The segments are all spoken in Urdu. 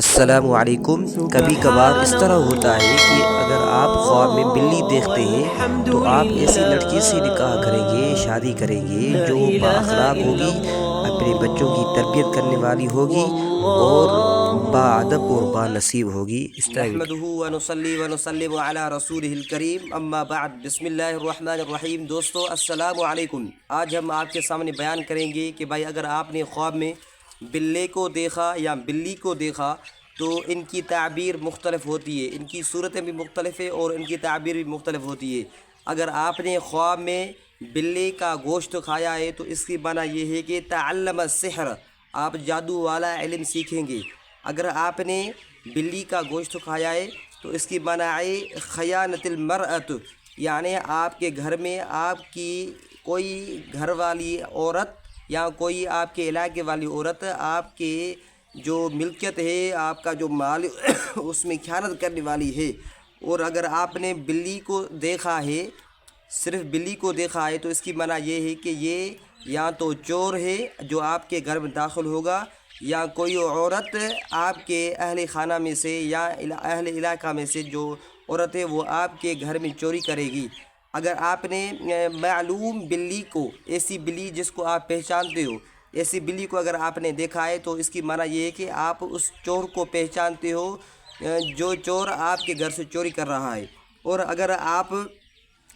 السلام علیکم۔ کبھی کبھار اس طرح ہوتا ہے کہ اگر آپ خواب میں بلی دیکھتے ہیں تو آپ ایسی لڑکی سے نکاح کریں گے، شادی کریں گے جو بااخلاق ہوگی، اپنے بچوں کی تربیت کرنے والی ہوگی اور باادب اور بانصیب ہوگی۔ اس طرح نحمدہ ونصلی ونسلم علی رسولہ الکریم، اما بعد، بسم اللہ الرحمن الرحیم۔ دوستو السلام علیکم۔ آج ہم آپ کے سامنے بیان کریں گے کہ بھائی اگر آپ نے خواب میں بلے کو دیکھا یا بلی کو دیکھا تو ان کی تعبیر مختلف ہوتی ہے، ان کی صورتیں بھی مختلف ہیں اور ان کی تعبیر بھی مختلف ہوتی ہے۔ اگر آپ نے خواب میں بلے کا گوشت کھایا ہے تو اس کی معنی یہ ہے کہ تعلم السحر، آپ جادو والا علم سیکھیں گے۔ اگر آپ نے بلی کا گوشت کھایا ہے تو اس کی معنی ہے خیانت المرأۃ، یعنی آپ کے گھر میں آپ کی کوئی گھر والی عورت یا کوئی آپ کے علاقے والی عورت آپ کے جو ملکیت ہے، آپ کا جو مال اس میں خیانت کرنے والی ہے۔ اور اگر آپ نے بلی کو دیکھا ہے، صرف بلی کو دیکھا ہے، تو اس کی معنی یہ ہے کہ یہ یا تو چور ہے جو آپ کے گھر میں داخل ہوگا، یا کوئی عورت آپ کے اہل خانہ میں سے یا اہل علاقہ میں سے جو عورت ہے وہ آپ کے گھر میں چوری کرے گی۔ اگر آپ نے معلوم بلی کو، ایسی بلی جس کو آپ پہچانتے ہو، ایسی بلی کو اگر آپ نے دیکھا ہے تو اس کی معنی یہ ہے کہ آپ اس چور کو پہچانتے ہو جو چور آپ کے گھر سے چوری کر رہا ہے۔ اور اگر آپ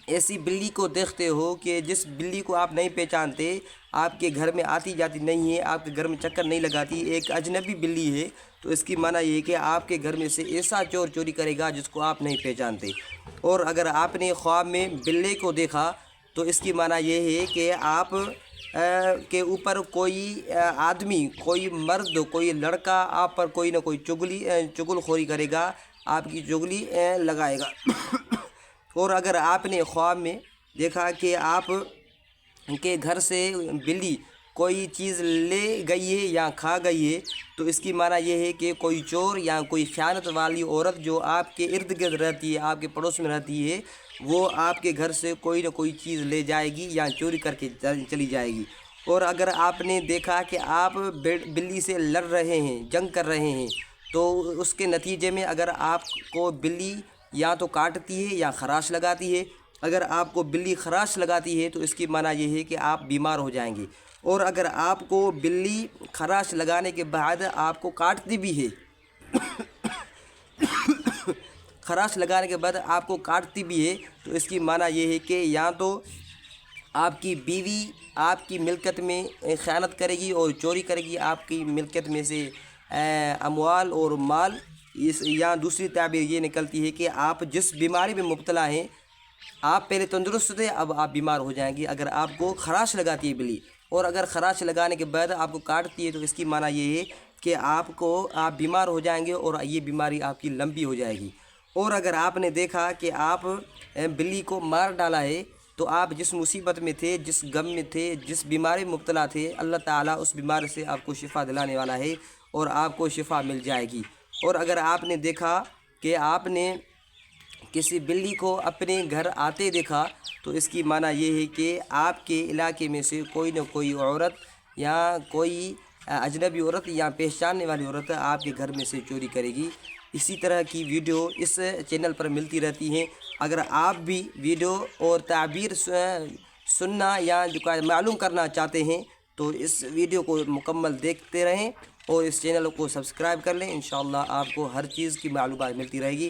ایسی بلی کو دیکھتے ہو کہ جس بلی کو آپ نہیں پہچانتے، آپ کے گھر میں آتی جاتی نہیں ہے، آپ کے گھر میں چکر نہیں لگاتی، ایک اجنبی بلی ہے، تو اس کی معنی یہ ہے کہ آپ کے گھر میں سے ایسا چور چوری کرے گا جس کو آپ نہیں پہچانتے۔ اور اگر آپ نے خواب میں بلے کو دیکھا تو اس کی معنی یہ ہے کہ آپ کے اوپر کوئی آدمی، کوئی مرد، کوئی لڑکا آپ پر کوئی نہ کوئی چغل خوری کرے گا، آپ کی چغلی لگائے گا۔ اور اگر آپ نے خواب میں دیکھا کہ آپ کے گھر سے بلی کوئی چیز لے گئی ہے یا کھا گئی ہے تو اس کی معنی یہ ہے کہ کوئی چور یا کوئی خیانت والی عورت جو آپ کے ارد گرد رہتی ہے، آپ کے پڑوس میں رہتی ہے، وہ آپ کے گھر سے کوئی نہ کوئی چیز لے جائے گی یا چوری کر کے چلی جائے گی۔ اور اگر آپ نے دیکھا کہ آپ بلی سے لڑ رہے ہیں، جنگ کر رہے ہیں، تو اس کے نتیجے میں اگر آپ کو بلی یا تو کاٹتی ہے یا خراش لگاتی ہے، اگر آپ کو بلی خراش لگاتی ہے تو اس کی معنی یہ ہے کہ آپ بیمار ہو جائیں گے۔ اور اگر آپ کو بلی خراش لگانے کے بعد آپ کو کاٹتی بھی ہے، خراش لگانے کے بعد آپ کو کاٹتی بھی ہے، تو اس کی معنی یہ ہے کہ یا تو آپ کی بیوی آپ کی ملکیت میں خیانت کرے گی اور چوری کرے گی آپ کی ملکیت میں سے اموال اور مال، یا دوسری تعبیر یہ نکلتی ہے کہ آپ جس بیماری میں مبتلا ہیں، آپ پہلے تندرست تھے، اب آپ بیمار ہو جائیں گے اگر آپ کو خراش لگاتی ہے بلی۔ اور اگر خراش لگانے کے بعد آپ کو کاٹتی ہے تو اس کی معنی یہ ہے کہ آپ بیمار ہو جائیں گے اور یہ بیماری آپ کی لمبی ہو جائے گی۔ اور اگر آپ نے دیکھا کہ آپ بلی کو مار ڈالا ہے تو آپ جس مصیبت میں تھے، جس غم میں تھے، جس بیماری میں مبتلا تھے، اللہ تعالیٰ اس بیماری سے آپ کو شفا دلانے والا ہے اور آپ کو شفا مل جائے گی۔ اور اگر آپ نے دیکھا کہ آپ نے کسی بلی کو اپنے گھر آتے دیکھا تو اس کی معنی یہ ہے کہ آپ کے علاقے میں سے کوئی نہ کوئی عورت یا کوئی اجنبی عورت یا پہچاننے والی عورت آپ کے گھر میں سے چوری کرے گی۔ اسی طرح کی ویڈیو اس چینل پر ملتی رہتی ہیں۔ اگر آپ بھی ویڈیو اور تعبیر سننا یا معلوم کرنا چاہتے ہیں تو اس ویڈیو کو مکمل دیکھتے رہیں اور اس چینل کو سبسکرائب کر لیں، انشاءاللہ آپ کو ہر چیز کی معلومات ملتی رہے گی۔